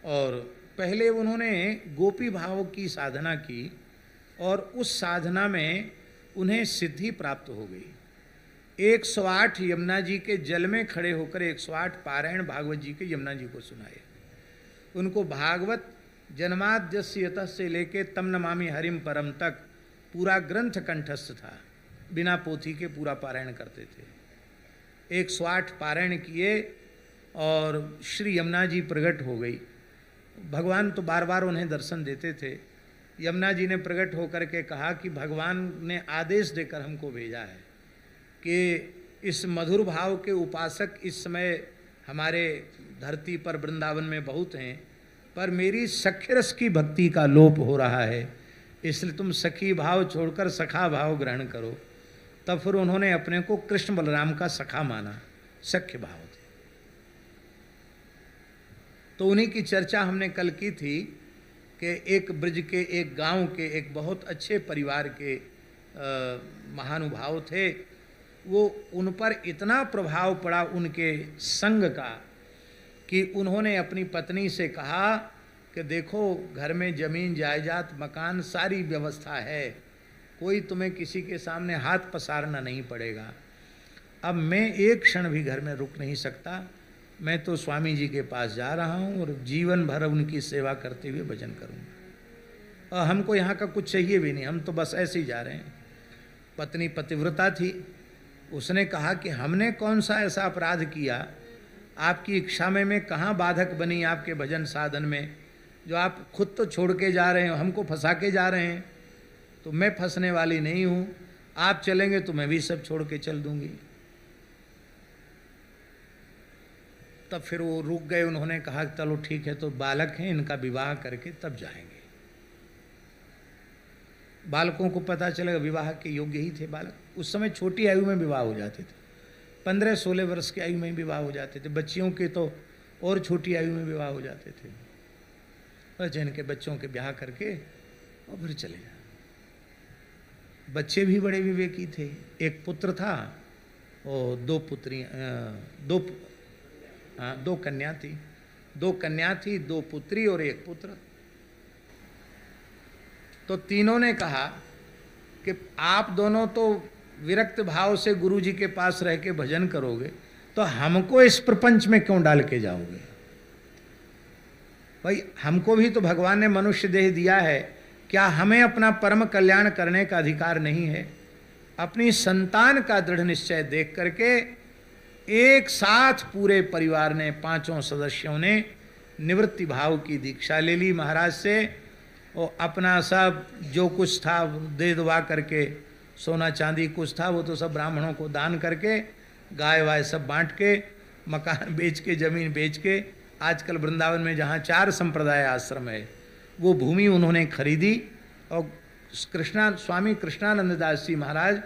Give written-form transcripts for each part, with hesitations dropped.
और पहले उन्होंने गोपी भाव की साधना की और उस साधना में उन्हें सिद्धि प्राप्त हो गई। 108 यमुना जी के जल में खड़े होकर 108 पारायण भागवत जी के यमुना जी को सुनाए। उनको भागवत जन्माद्यस्य से लेके तम नमामि हरिम परम तक पूरा ग्रंथ कंठस्थ था, बिना पोथी के पूरा पारायण करते थे। 108 पारायण किए और श्री यमुना जी प्रकट हो गई। भगवान तो बार बार उन्हें दर्शन देते थे। यमुना जी ने प्रकट होकर के कहा कि भगवान ने आदेश देकर हमको भेजा है कि इस मधुर भाव के उपासक इस समय हमारे धरती पर वृंदावन में बहुत हैं, पर मेरी सख्य रस की भक्ति का लोप हो रहा है, इसलिए तुम सखी भाव छोड़कर सखा भाव ग्रहण करो। तब फिर उन्होंने अपने को कृष्ण बलराम का सखा माना, सख्य भाव थे। तो उन्हीं की चर्चा हमने कल की थी कि एक ब्रज के, एक गांव के, एक बहुत अच्छे परिवार के महानुभाव थे। वो उन पर इतना प्रभाव पड़ा उनके संग का कि उन्होंने अपनी पत्नी से कहा कि देखो घर में जमीन जायदाद मकान सारी व्यवस्था है, कोई तुम्हें किसी के सामने हाथ पसारना नहीं पड़ेगा। अब मैं एक क्षण भी घर में रुक नहीं सकता, मैं तो स्वामी जी के पास जा रहा हूँ और जीवन भर उनकी सेवा करते हुए भजन करूँगा, और हमको यहाँ का कुछ चाहिए भी नहीं, हम तो बस ऐसे ही जा रहे हैं। पत्नी पतिव्रता थी, उसने कहा कि हमने कौन सा ऐसा अपराध किया, आपकी इच्छा में मैं कहाँ बाधक बनी आपके भजन साधन में, जो आप खुद तो छोड़ के जा रहे हो, हमको फंसा के जा रहे हैं। तो मैं फंसने वाली नहीं हूँ, आप चलेंगे तो मैं भी सब छोड़ के चल दूंगी। तब फिर वो रुक गए, उन्होंने कहा चलो ठीक है, तो बालक हैं, इनका विवाह करके तब जाएंगे। बालकों को पता चलेगा, विवाह के योग्य ही थे बालक। उस समय छोटी आयु में विवाह हो जाते थे, 15-16 वर्ष की आयु में विवाह हो जाते थे। बच्चियों के तो और छोटी आयु में विवाह हो जाते थे। बस इनके बच्चों के ब्याह करके और फिर चले जाए। बच्चे भी बड़े विवेकी थे। एक पुत्र था और दो कन्या थी। 2 कन्या थी, 2 पुत्री और 1 पुत्र। तो तीनों ने कहा कि आप दोनों तो विरक्त भाव से गुरु जी के पास रह के भजन करोगे, तो हमको इस प्रपंच में क्यों डाल के जाओगे? भाई हमको भी तो भगवान ने मनुष्य देह दिया है, क्या हमें अपना परम कल्याण करने का अधिकार नहीं है? अपनी संतान का दृढ़ निश्चय देख करके एक साथ पूरे परिवार ने, 5 सदस्यों ने निवृत्ति भाव की दीक्षा ले ली महाराज से, और अपना सब जो कुछ था दे दुआ करके, सोना चांदी कुछ था वो तो सब ब्राह्मणों को दान करके, गाय वाय सब बांट के, मकान बेच के, जमीन बेच के, आजकल वृंदावन में जहाँ 4 संप्रदाय आश्रम है वो भूमि उन्होंने खरीदी। और स्वामी कृष्णानंद दास जी महाराज,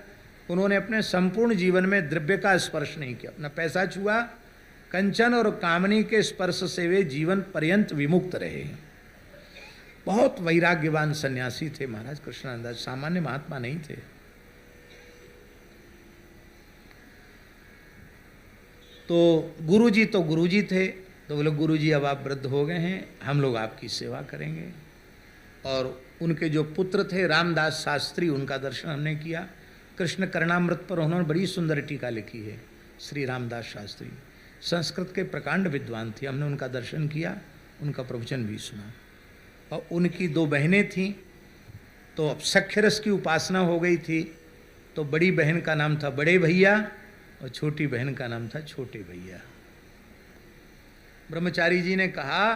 उन्होंने अपने संपूर्ण जीवन में द्रव्य का स्पर्श नहीं किया, अपना पैसा छुआ, कंचन और कामनी के स्पर्श से वे जीवन पर्यंत विमुक्त रहे। बहुत वैराग्यवान सन्यासी थे महाराज कृष्णानंद दास, सामान्य महात्मा नहीं थे। तो गुरुजी थे, तो बोले गुरुजी अब आप वृद्ध हो गए हैं, हम लोग आपकी सेवा करेंगे। और उनके जो पुत्र थे रामदास शास्त्री, उनका दर्शन हमने किया। कृष्ण करणामृत पर उन्होंने बड़ी सुंदर टीका लिखी है, श्री रामदास शास्त्री संस्कृत के प्रकांड विद्वान थे। हमने उनका दर्शन किया, उनका प्रवचन भी सुना। और उनकी 2 बहनें थीं, तो अब सख्य रस की उपासना हो गई थी। तो बड़ी बहन का नाम था बड़े भैया और छोटी बहन का नाम था छोटे भैया। ब्रह्मचारी जी ने कहा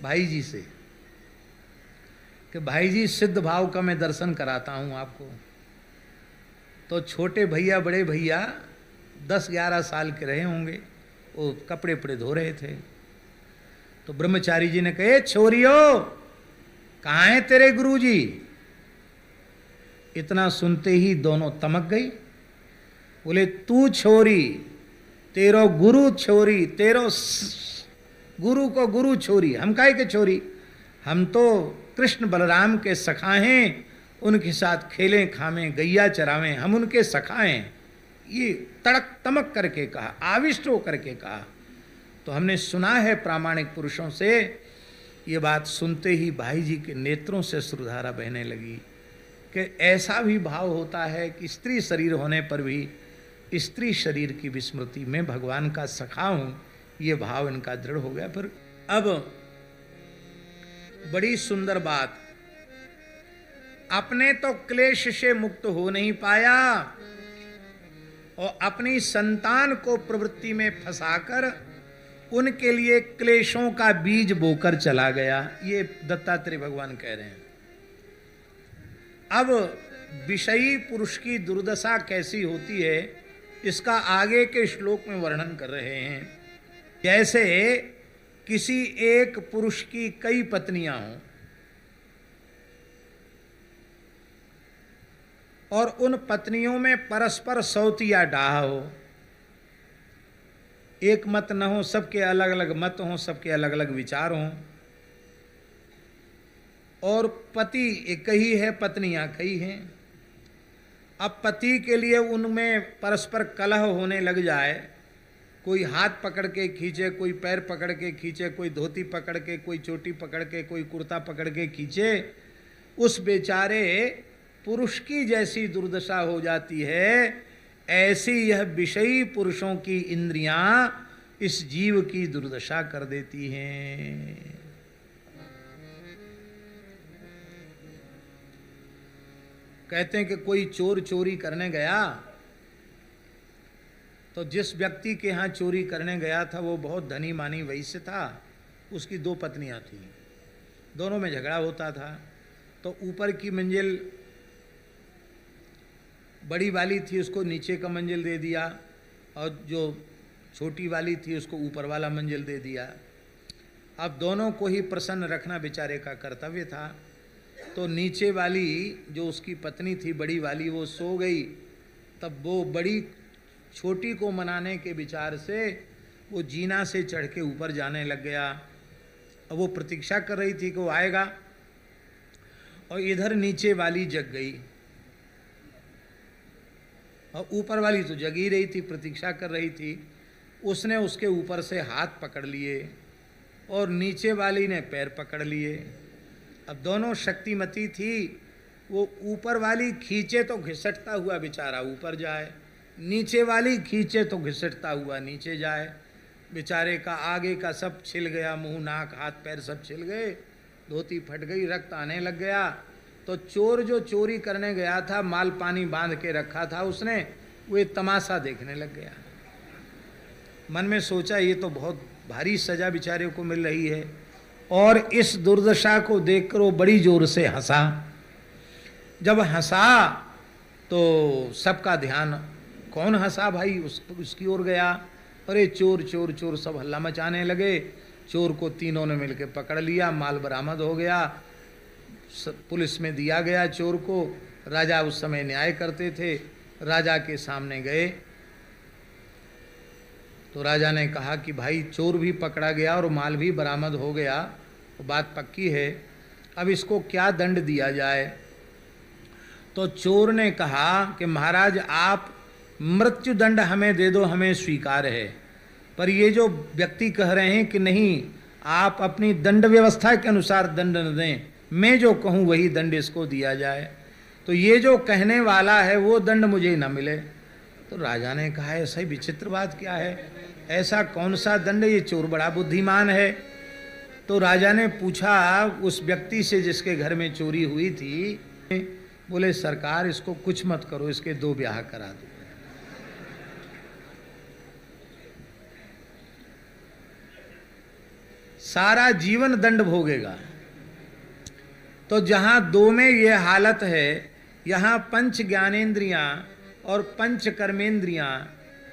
भाई जी से कि भाई जी सिद्ध भाव का मैं दर्शन कराता हूँ आपको। तो छोटे भैया बड़े भैया 10-11 साल के रहे होंगे, वो कपड़े पड़े धो रहे थे। तो ब्रह्मचारी जी ने कहे छोरियो कहाँ हैं तेरे गुरुजी? इतना सुनते ही दोनों तमक गई। बोले तू छोरी, तेरो गुरु छोरी, तेरो गुरु को गुरु छोरी, हम काहे के छोरी? हम तो कृष्ण बलराम के सखा हैं, उनके साथ खेलें खामें गैया चरावें, हम उनके सखा हैं। ये तड़क तमक करके कहा, आविष्ट होकर के कहा। तो हमने सुना है प्रामाणिक पुरुषों से ये बात सुनते ही भाई जी के नेत्रों से श्रुधारा बहने लगी कि ऐसा भी भाव होता है कि स्त्री शरीर होने पर भी स्त्री शरीर की विस्मृति में भगवान का सखा हूँ, ये भाव इनका दृढ़ हो गया। फिर अब बड़ी सुंदर बात, अपने तो क्लेश से मुक्त हो नहीं पाया और अपनी संतान को प्रवृत्ति में फंसाकर उनके लिए क्लेशों का बीज बोकर चला गया। ये दत्तात्रेय भगवान कह रहे हैं। अब विषयी पुरुष की दुर्दशा कैसी होती है इसका आगे के श्लोक में वर्णन कर रहे हैं। जैसे किसी एक पुरुष की कई पत्नियां हों और उन पत्नियों में परस्पर सौतिया डाह हो, एक मत न हो, सबके अलग अलग मत हों, सबके अलग अलग विचार हों, और पति एक ही है, पत्नियां कई हैं। अब पति के लिए उनमें परस्पर कलह होने लग जाए, कोई हाथ पकड़ के खींचे, कोई पैर पकड़ के खींचे, कोई धोती पकड़ के, कोई चोटी पकड़ के, कोई कुर्ता पकड़ के खींचे, उस बेचारे पुरुष की जैसी दुर्दशा हो जाती है, ऐसी यह विषयी पुरुषों की इंद्रियां इस जीव की दुर्दशा कर देती हैं। कहते हैं कि कोई चोर चोरी करने गया तो जिस व्यक्ति के यहाँ चोरी करने गया था वो बहुत धनी मानी वैश्य था, उसकी 2 पत्नियां थीं, दोनों में झगड़ा होता था। तो ऊपर की मंजिल बड़ी वाली थी उसको नीचे का मंजिल दे दिया और जो छोटी वाली थी उसको ऊपर वाला मंजिल दे दिया। अब दोनों को ही प्रसन्न रखना बेचारे का कर्तव्य था। तो नीचे वाली जो उसकी पत्नी थी बड़ी वाली, वो सो गई, तब वो बड़ी छोटी को मनाने के विचार से वो जीना से चढ़ के ऊपर जाने लग गया। अब वो प्रतीक्षा कर रही थी कि वो आएगा, और इधर नीचे वाली जग गई और ऊपर वाली तो जगी रही थी, प्रतीक्षा कर रही थी। उसने उसके ऊपर से हाथ पकड़ लिए और नीचे वाली ने पैर पकड़ लिए। अब दोनों शक्तिमती थी, वो ऊपर वाली खींचे तो घिसटता हुआ बेचारा ऊपर जाए, नीचे वाली खींचे तो घिसटता हुआ नीचे जाए। बेचारे का आगे का सब छिल गया, मुंह नाक हाथ पैर सब छिल गए, धोती फट गई, रक्त आने लग गया। तो चोर जो चोरी करने गया था, माल पानी बांध के रखा था उसने, वो एक तमाशा देखने लग गया। मन में सोचा ये तो बहुत भारी सजा बेचारे को मिल रही है, और इस दुर्दशा को देखकर वो बड़ी जोर से हंसा। जब हंसा तो सबका ध्यान, कौन हंसा भाई, उसकी ओर गया। अरे चोर चोर चोर, सब हल्ला मचाने लगे। चोर को तीनों ने मिलकर पकड़ लिया, माल बरामद हो गया, पुलिस में दिया गया चोर को। राजा उस समय न्याय करते थे, राजा के सामने गए तो राजा ने कहा कि भाई चोर भी पकड़ा गया और माल भी बरामद हो गया, तो बात पक्की है, अब इसको क्या दंड दिया जाए। तो चोर ने कहा कि महाराज आप मृत्यु दंड हमें दे दो, हमें स्वीकार है, पर ये जो व्यक्ति कह रहे हैं कि नहीं आप अपनी दंड व्यवस्था के अनुसार दंड न दें, मैं जो कहूँ वही दंड इसको दिया जाए, तो ये जो कहने वाला है वो दंड मुझे न मिले। तो राजा ने कहा ऐसा ही विचित्र बात क्या है, ऐसा कौन सा दंड, ये चोर बड़ा बुद्धिमान है। तो राजा ने पूछा उस व्यक्ति से जिसके घर में चोरी हुई थी, बोले सरकार इसको कुछ मत करो, इसके 2 ब्याह करा दो। सारा जीवन दंड भोगेगा। तो जहां 2 में ये हालत है, यहाँ पंच ज्ञानेन्द्रियां और पंच कर्मेंद्रियां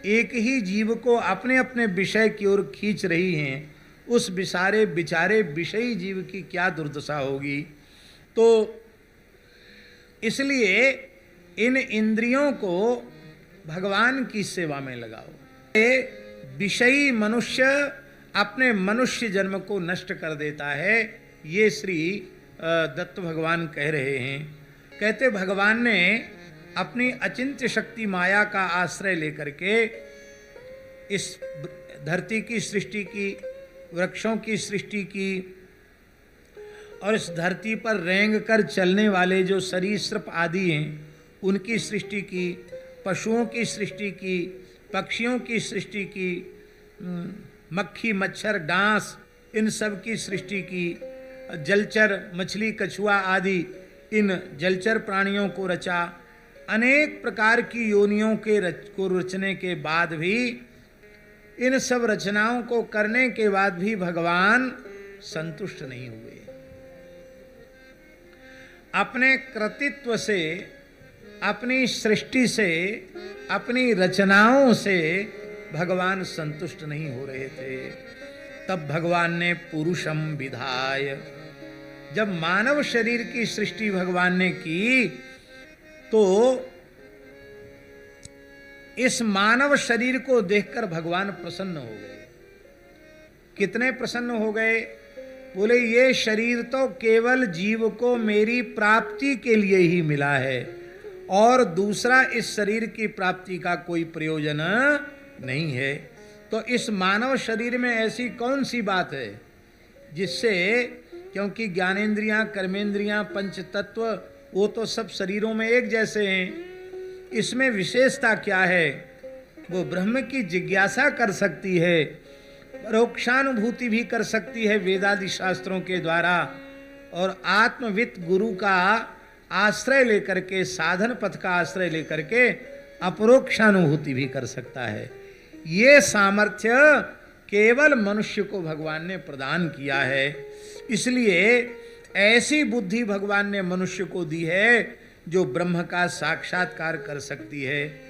एक ही जीव को अपने अपने विषय की ओर खींच रही हैं, उस बिचारे विषयी जीव की क्या दुर्दशा होगी। तो इसलिए इन इंद्रियों को भगवान की सेवा में लगाओ। विषयी मनुष्य अपने मनुष्य जन्म को नष्ट कर देता है, ये श्री दत्त भगवान कह रहे हैं। कहते भगवान ने अपनी अचिंत्य शक्ति माया का आश्रय लेकर के इस धरती की सृष्टि की, वृक्षों की सृष्टि की, और इस धरती पर रेंग कर चलने वाले जो सरीसृप आदि हैं उनकी सृष्टि की, पशुओं की सृष्टि की, पक्षियों की सृष्टि की, मक्खी मच्छर डांस इन सब की सृष्टि की, जलचर मछली कछुआ आदि इन जलचर प्राणियों को रचा। अनेक प्रकार की योनियों को रचने के बाद भी, इन सब रचनाओं को करने के बाद भी भगवान संतुष्ट नहीं हुए। अपने कृतित्व से, अपनी सृष्टि से, अपनी रचनाओं से भगवान संतुष्ट नहीं हो रहे थे। तब भगवान ने पुरुषम विधाय, जब मानव शरीर की सृष्टि भगवान ने की तो इस मानव शरीर को देखकर भगवान प्रसन्न हो गए। कितने प्रसन्न हो गए? बोले ये शरीर तो केवल जीव को मेरी प्राप्ति के लिए ही मिला है और दूसरा इस शरीर की प्राप्ति का कोई प्रयोजन नहीं है। तो इस मानव शरीर में ऐसी कौन सी बात है जिससे, क्योंकि ज्ञानेंद्रियां, कर्मेंद्रियां, पंच तत्व वो तो सब शरीरों में एक जैसे हैं, इसमें विशेषता क्या है? वो ब्रह्म की जिज्ञासा कर सकती है, परोक्षानुभूति भी कर सकती है वेदादि शास्त्रों के द्वारा, और आत्मवित गुरु का आश्रय लेकर के, साधन पथ का आश्रय लेकर के अपरोक्षानुभूति भी कर सकता है। ये सामर्थ्य केवल मनुष्य को भगवान ने प्रदान किया है। इसलिए ऐसी बुद्धि भगवान ने मनुष्य को दी है जो ब्रह्म का साक्षात्कार कर सकती है।